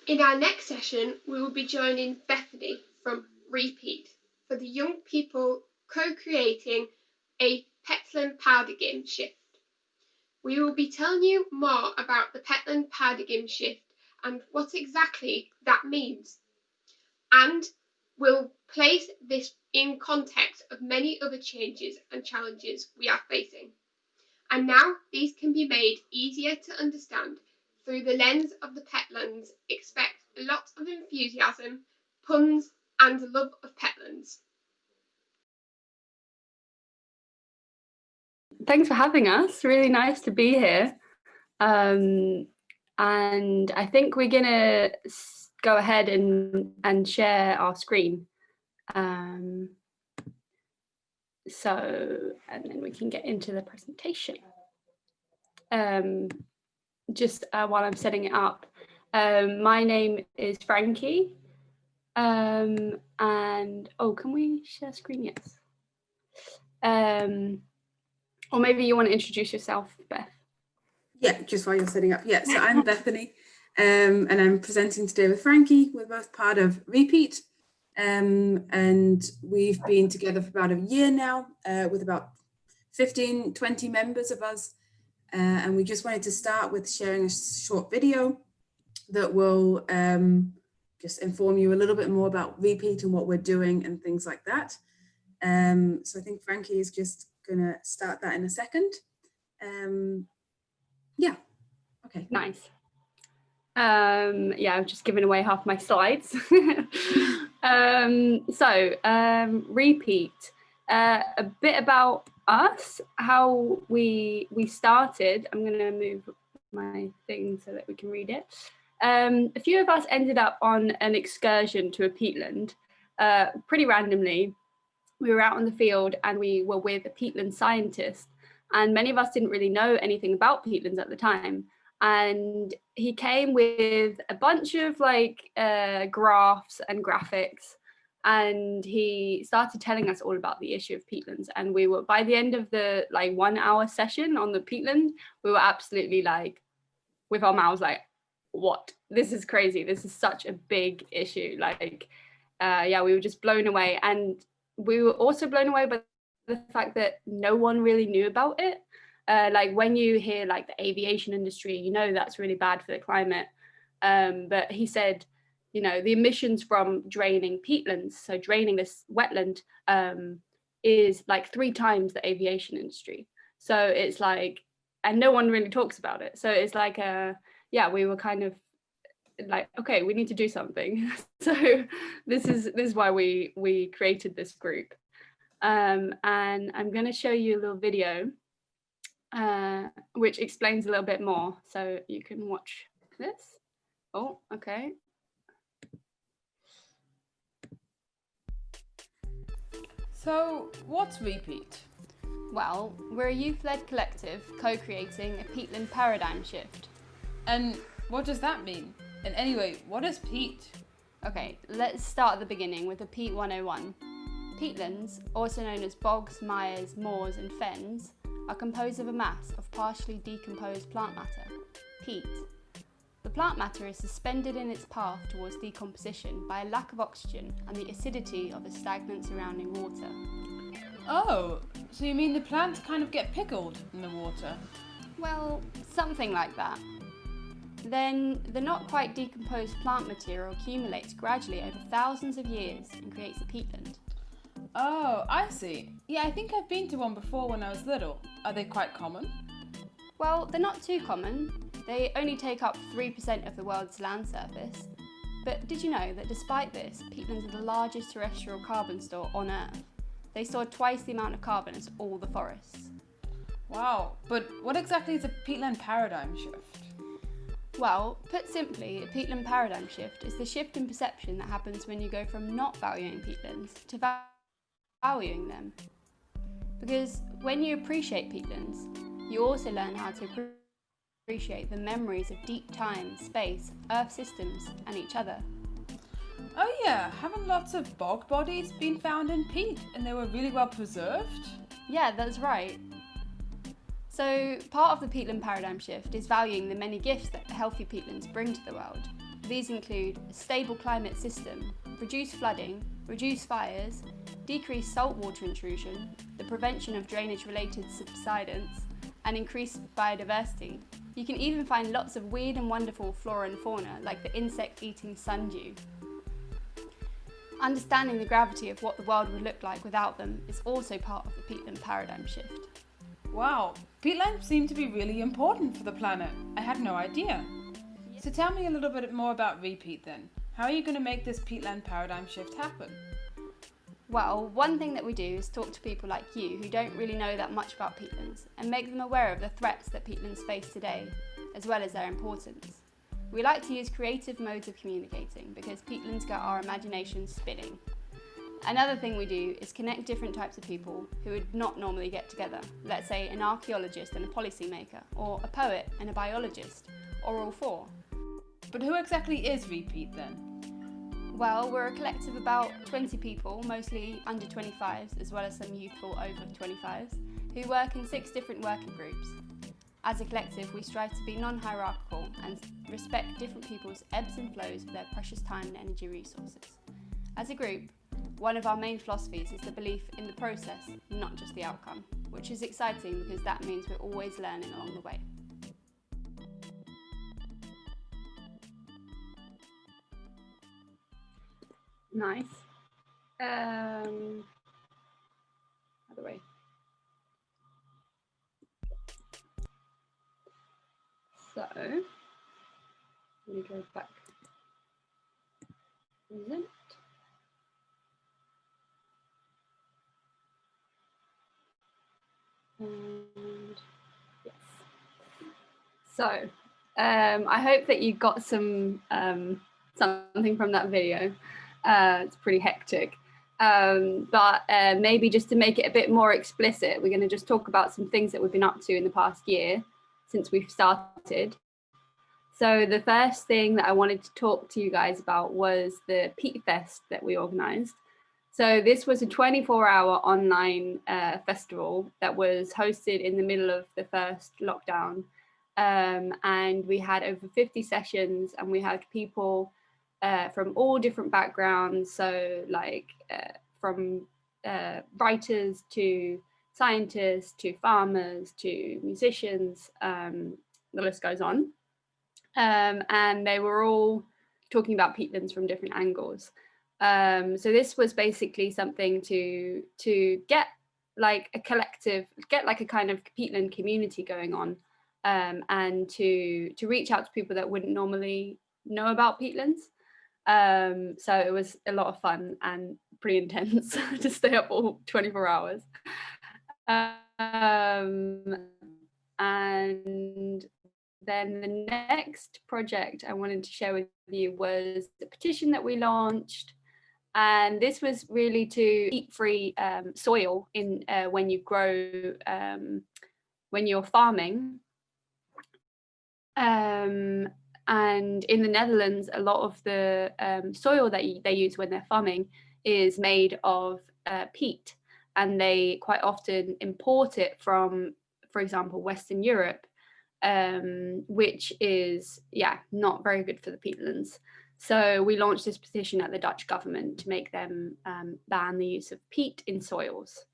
In our next session, we will be joining Bethany from RePeat for the young people co-creating a peatland paradigm shift. We will be telling you more about the peatland paradigm shift and what exactly that means. And we'll place this in context of many other changes and challenges we are facing. And now these can be made easier to understand through the lens of the peatlands. Expect a lot of enthusiasm, puns, and love of peatlands. Thanks for having us. Really nice to be here. And I think we're gonna go ahead and share our screen. And then we can get into the presentation. Just while I'm setting it up, my name is Frankie. And can we share screen? Yes. Or maybe you want to introduce yourself, Beth. Yeah, just while you're setting up. Yeah, so I'm Bethany, and I'm presenting today with Frankie. We're both part of RePeat, and we've been together for about a year now, with about 15, 20 members of us. And we just wanted to start with sharing a short video that will just inform you a little bit more about RePeat and what we're doing and things like that. So I think Frankie is just gonna start that in a second. Yeah, okay. Nice. Yeah, I've just given away half my slides. RePeat, a bit about us, how we started. I'm going to move my thing so that we can read it. A few of us ended up on an excursion to a peatland, pretty randomly. We were out on the field and we were with a peatland scientist, and many of us didn't really know anything about peatlands at the time. And he came with a bunch of graphs and graphics, and he started telling us all about the issue of peatlands. And we were, by the end of the 1 hour session on the peatland, we were absolutely with our mouths what? This is crazy. This is such a big issue. We were just blown away. And we were also blown away by the fact that no one really knew about it. When you hear the aviation industry, that's really bad for the climate. But he said, the emissions from draining peatlands, so draining this wetland, is 3 times the aviation industry. So it's and no one really talks about it. So it's we were kind of okay, we need to do something. So this is why we created this group. And I'm going to show you a little video which explains a little bit more, so you can watch this. Oh, okay. So what's RePeat? Well, we're a youth-led collective co-creating a peatland paradigm shift. And what does that mean? And anyway, what is peat? Okay, let's start at the beginning with the Peat 101. Peatlands, also known as bogs, mires, moors and fens, are composed of a mass of partially decomposed plant matter, peat. The plant matter is suspended in its path towards decomposition by a lack of oxygen and the acidity of the stagnant surrounding water. Oh, so you mean the plants kind of get pickled in the water? Well, something like that. Then the not quite decomposed plant material accumulates gradually over thousands of years and creates a peatland. Oh, I see. Yeah, I think I've been to one before when I was little. Are they quite common? Well, they're not too common. They only take up 3% of the world's land surface. But did you know that despite this, peatlands are the largest terrestrial carbon store on Earth? They store twice the amount of carbon as all the forests. Wow, but what exactly is a peatland paradigm shift? Well, put simply, a peatland paradigm shift is the shift in perception that happens when you go from not valuing peatlands to valuing them. Because when you appreciate peatlands, you also learn how to appreciate the memories of deep time, space, Earth systems, and each other. Oh yeah, haven't lots of bog bodies been found in peat and they were really well preserved? Yeah, that's right. So part of the peatland paradigm shift is valuing the many gifts that healthy peatlands bring to the world. These include a stable climate system, reduced flooding, reduced fires, decreased saltwater intrusion, the prevention of drainage-related subsidence, and increased biodiversity. You can even find lots of weird and wonderful flora and fauna, like the insect-eating sundew. Understanding the gravity of what the world would look like without them is also part of the peatland paradigm shift. Wow, peatlands seem to be really important for the planet. I had no idea. So tell me a little bit more about RePeat then. How are you going to make this peatland paradigm shift happen? Well, one thing that we do is talk to people like you who don't really know that much about peatlands and make them aware of the threats that peatlands face today, as well as their importance. We like to use creative modes of communicating because peatlands get our imagination spinning. Another thing we do is connect different types of people who would not normally get together. Let's say an archaeologist and a policymaker, or a poet and a biologist, or all four. But who exactly is RePeat then? Well, we're a collective of about 20 people, mostly under 25s, as well as some youthful over 25s, who work in 6 different working groups. As a collective, we strive to be non-hierarchical and respect different people's ebbs and flows of their precious time and energy resources. As a group, one of our main philosophies is the belief in the process, not just the outcome, which is exciting because that means we're always learning along the way. Nice. Other way. So, let me go back. Present. And yes. So, I hope that you got some something from that video. It's pretty hectic, but maybe just to make it a bit more explicit, we're going to just talk about some things that we've been up to in the past year since we've started. So the first thing that I wanted to talk to you guys about was the Peat-Fest that we organised. So this was a 24-hour online festival that was hosted in the middle of the first lockdown, and we had over 50 sessions, and we had people from all different backgrounds, so like from writers to scientists to farmers to musicians, the list goes on. And they were all talking about peatlands from different angles. So this was basically something to get like a collective, get like a kind of peatland community going on, and to reach out to people that wouldn't normally know about peatlands. So it was a lot of fun and pretty intense to stay up all 24 hours. And then the next project I wanted to share with you was the petition that we launched. And this was really to peat-free soil in when you grow, when you're farming. And in the Netherlands, a lot of the soil that they use when they're farming is made of peat, and they quite often import it from, for example, Western Europe, which is, not very good for the peatlands. So we launched this petition at the Dutch government to make them ban the use of peat in soils.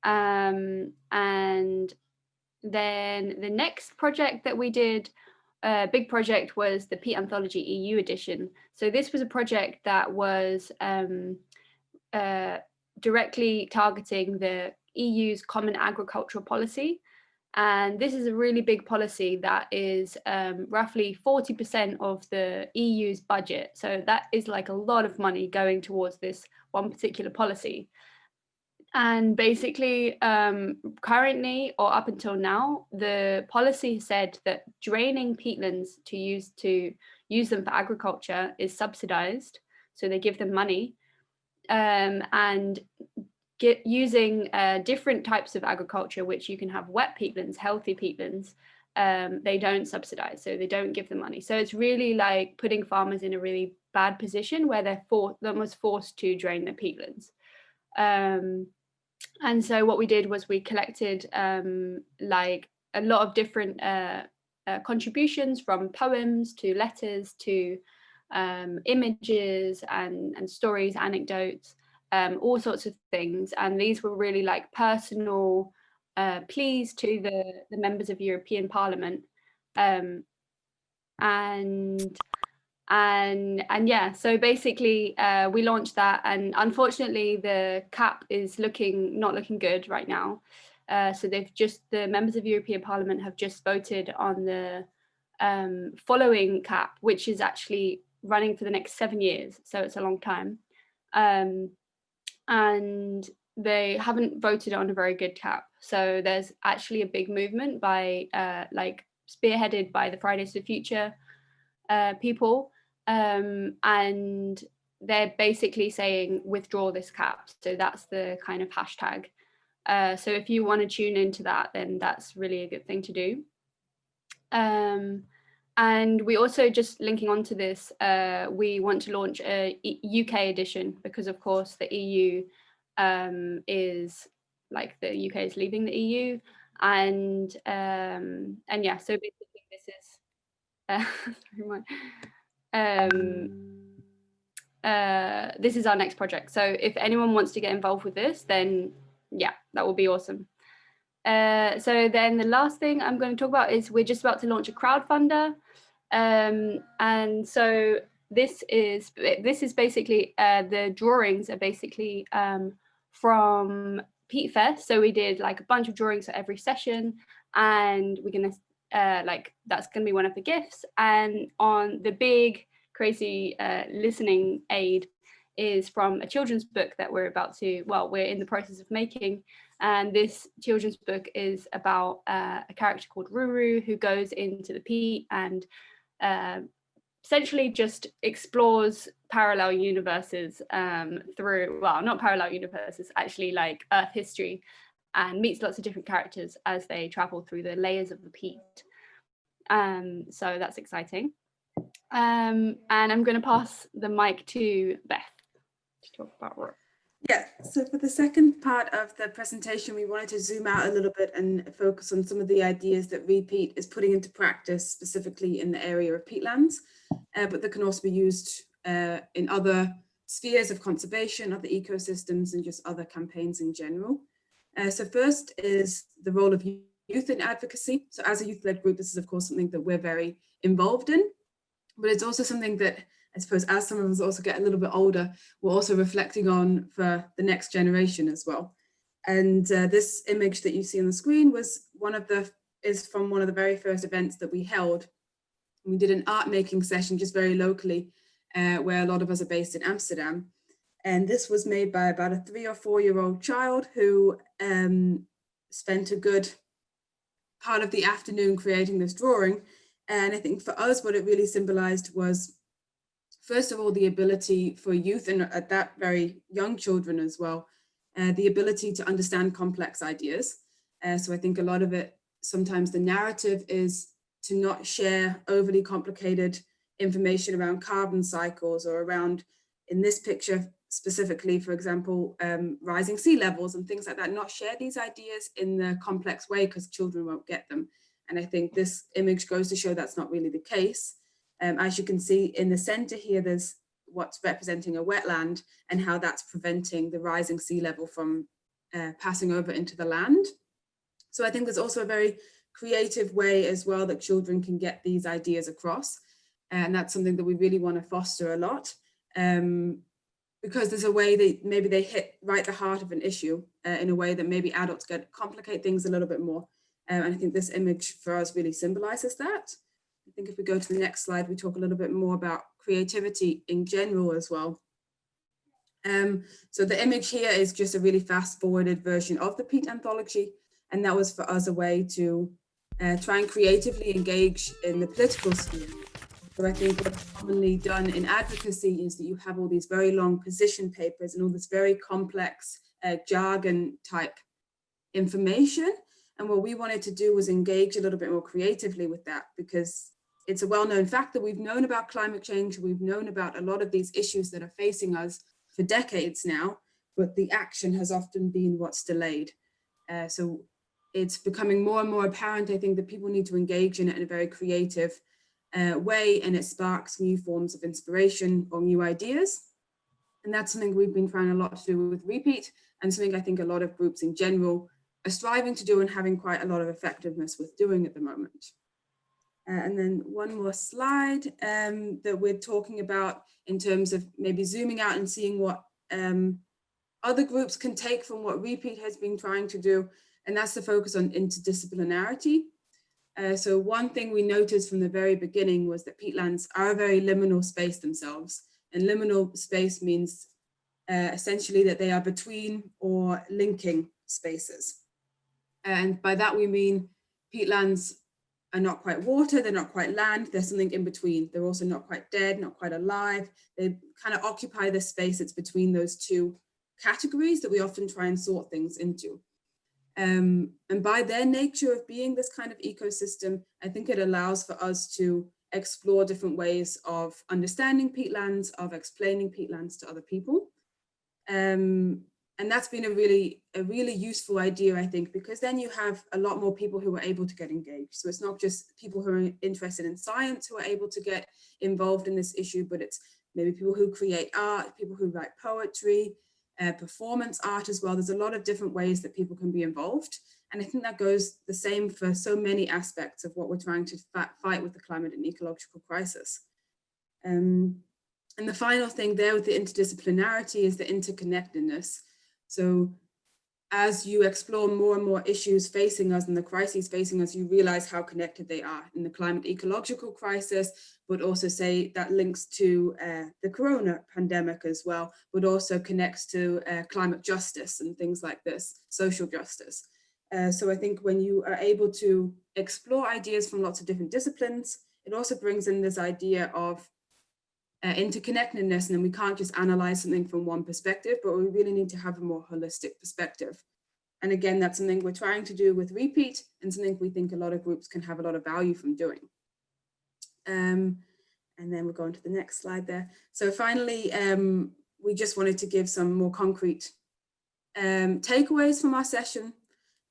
And then the next project that we did, big project, was the Peat Anthology EU edition. So this was a project that was directly targeting the EU's Common Agricultural Policy. And this is a really big policy that is roughly 40% of the EU's budget. So that is like a lot of money going towards this one particular policy. And basically, currently, or up until now, the policy said that draining peatlands to use them for agriculture is subsidized. So they give them money, and using different types of agriculture, which you can have wet peatlands, healthy peatlands, they don't subsidize, so they don't give them money. So it's really like putting farmers in a really bad position where they're almost forced to drain their peatlands. And so what we did was we collected like a lot of different contributions, from poems to letters to images and stories, anecdotes, all sorts of things. And these were really like personal pleas to the members of European Parliament. And yeah, so basically we launched that, and unfortunately the cap is not looking good right now. So the members of European Parliament have just voted on the following cap, which is actually running for the next 7 years, so it's a long time. And they haven't voted on a very good cap. So there's actually a big movement by like spearheaded by the Fridays for the Future people, and they're basically saying withdraw this cap. So that's the kind of hashtag. So if you want to tune into that, then that's really a good thing to do. And we also, just linking onto this, we want to launch a UK edition, because of course the EU is like, the UK is leaving the EU, and yeah, so basically this is this is our next project. So if anyone wants to get involved with this, then yeah, that will be awesome. So then the last thing I'm going to talk about is we're just about to launch a crowdfunder. And so this is basically the drawings are basically from Peat-Fest. So we did like a bunch of drawings for every session, and we're going to like, that's going to be one of the gifts. And on the big crazy listening aid is from a children's book that we're in the process of making. And this children's book is about a character called Ruru, who goes into the peat and essentially just explores parallel universes not parallel universes, actually, like Earth history, and meets lots of different characters as they travel through the layers of the peat. So that's exciting. And I'm going to pass the mic to Beth to talk about RE. Yeah, so for the second part of the presentation, we wanted to zoom out a little bit and focus on some of the ideas that RePeat is putting into practice, specifically in the area of peatlands, but that can also be used in other spheres of conservation, other ecosystems, and just other campaigns in general. So first is the role of youth in advocacy. So as a youth-led group, this is of course something that we're very involved in, but it's also something that, I suppose, as some of us also get a little bit older, we're also reflecting on for the next generation as well. And this image that you see on the screen is from one of the very first events that we held. We did an art making session just very locally, where a lot of us are based in Amsterdam. And this was made by about a 3 or 4 year old child who spent a good part of the afternoon creating this drawing. And I think for us, what it really symbolized was, first of all, the ability for youth, and at that very young children as well, the ability to understand complex ideas. So I think a lot of it, sometimes the narrative is to not share overly complicated information around carbon cycles, or around, in this picture specifically, for example, rising sea levels and things like that, not share these ideas in the complex way, because children won't get them. And I think this image goes to show that's not really the case. As you can see in the center here, there's what's representing a wetland and how that's preventing the rising sea level from passing over into the land. So I think there's also a very creative way as well that children can get these ideas across. And that's something that we really want to foster a lot, because there's a way that maybe they hit right the heart of an issue in a way that maybe adults complicate things a little bit more. And I think this image for us really symbolizes that. I think if we go to the next slide, we talk a little bit more about creativity in general as well. So the image here is just a really fast forwarded version of the Peat Anthology. And that was for us a way to try and creatively engage in the political sphere. So I think what's commonly done in advocacy is that you have all these very long position papers and all this very complex jargon type information. And what we wanted to do was engage a little bit more creatively with that, because it's a well-known fact that we've known about climate change, we've known about a lot of these issues that are facing us for decades now, but the action has often been what's delayed. So it's becoming more and more apparent, I think, that people need to engage in it in a very creative way, and it sparks new forms of inspiration or new ideas. And that's something we've been trying a lot to do with RePeat, and something I think a lot of groups in general are striving to do and having quite a lot of effectiveness with doing at the moment. And then one more slide that we're talking about in terms of maybe zooming out and seeing what other groups can take from what RePeat has been trying to do, and that's the focus on interdisciplinarity. So one thing we noticed from the very beginning was that peatlands are a very liminal space themselves, and liminal space means essentially that they are between or linking spaces. And by that we mean peatlands are not quite water, they're not quite land, there's something in between. They're also not quite dead, not quite alive. They kind of occupy the space that's between those two categories that we often try and sort things into. And by their nature of being this kind of ecosystem, I think it allows for us to explore different ways of understanding peatlands, of explaining peatlands to other people. And that's been a really useful idea, I think, because then you have a lot more people who are able to get engaged. So it's not just people who are interested in science who are able to get involved in this issue, but it's maybe people who create art, people who write poetry, performance art as well. There's a lot of different ways that people can be involved. And I think that goes the same for so many aspects of what we're trying to fight with the climate and ecological crisis. And the final thing there with the interdisciplinarity is the interconnectedness. So as you explore more and more issues facing us and the crises facing us, you realize how connected they are in the climate ecological crisis, but also say that links to the corona pandemic as well, but also connects to climate justice and things like this, social justice. So I think when you are able to explore ideas from lots of different disciplines, it also brings in this idea of interconnectedness, and then we can't just analyze something from one perspective, but we really need to have a more holistic perspective. And again, that's something we're trying to do with RePeat, and something we think a lot of groups can have a lot of value from doing. And then we'll go on to the next slide there. So finally, we just wanted to give some more concrete takeaways from our session.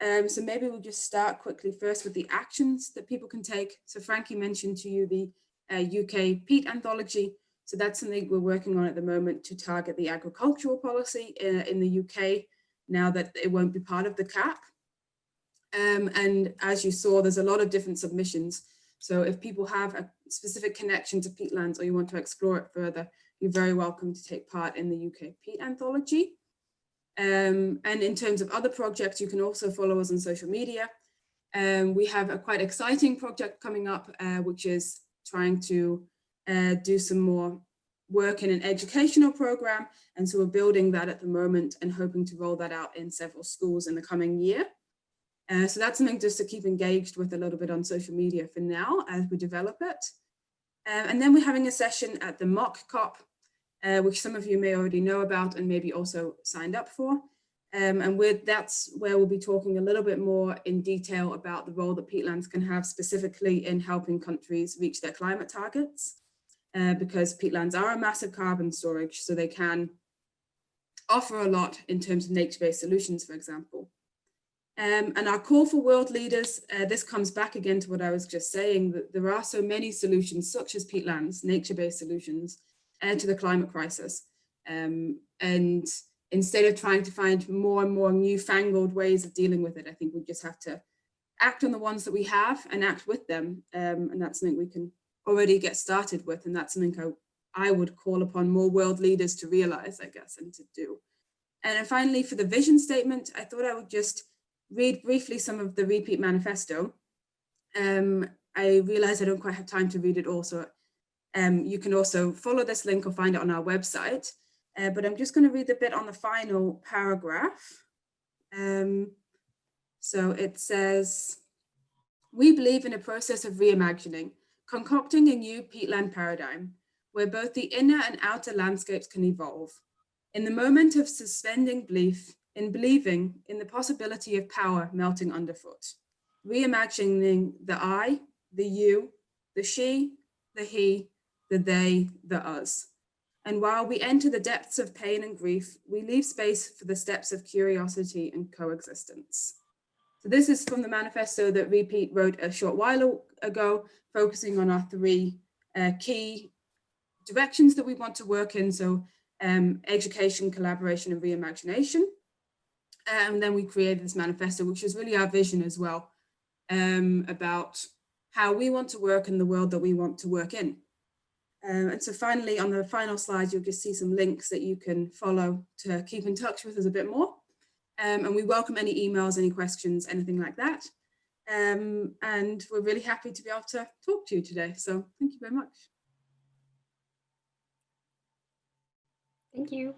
So maybe we'll just start quickly first with the actions that people can take. So Frankie mentioned to you the UK Peat Anthology. So that's something we're working on at the moment to target the agricultural policy in the UK, now that it won't be part of the CAP. And as you saw, there's a lot of different submissions. So if people have a specific connection to peatlands or you want to explore it further, you're very welcome to take part in the UK Peat Anthology. And in terms of other projects, you can also follow us on social media. We have a quite exciting project coming up, which is trying to do some more work in an educational program. And so we're building that at the moment and hoping to roll that out in several schools in the coming year. So that's something just to keep engaged with a little bit on social media for now as we develop it. And then we're having a session at the mock COP, which some of you may already know about and maybe also signed up for. And that's where we'll be talking a little bit more in detail about the role that peatlands can have specifically in helping countries reach their climate targets, because peatlands are a massive carbon storage, so they can offer a lot in terms of nature-based solutions, for example. And our call for world leaders, this comes back again to what I was just saying, that there are so many solutions, such as peatlands, nature-based solutions, to the climate crisis. And instead of trying to find more and more newfangled ways of dealing with it, I think we just have to act on the ones that we have and act with them. And that's something we can already get started with. And that's something I would call upon more world leaders to realize, I guess, and to do. And then finally, for the vision statement, I thought I would just read briefly some of the RePeat manifesto. I realize I don't quite have time to read it all, so you can also follow this link or find it on our website. But I'm just going to read the bit on the final paragraph. So it says, we believe in a process of reimagining, concocting a new peatland paradigm, where both the inner and outer landscapes can evolve. In the moment of suspending belief, in believing in the possibility of power melting underfoot, reimagining the I, the you, the she, the he, the they, the us. And while we enter the depths of pain and grief, we leave space for the steps of curiosity and coexistence. So this is from the manifesto that RePeat wrote a short while ago, focusing on our three key directions that we want to work in. So education, collaboration, and reimagination. And then we created this manifesto, which is really our vision as well, about how we want to work in the world that we want to work in. And so finally, on the final slide, you'll just see some links that you can follow to keep in touch with us a bit more. And we welcome any emails, any questions, anything like that. And we're really happy to be able to talk to you today. So thank you very much. Thank you.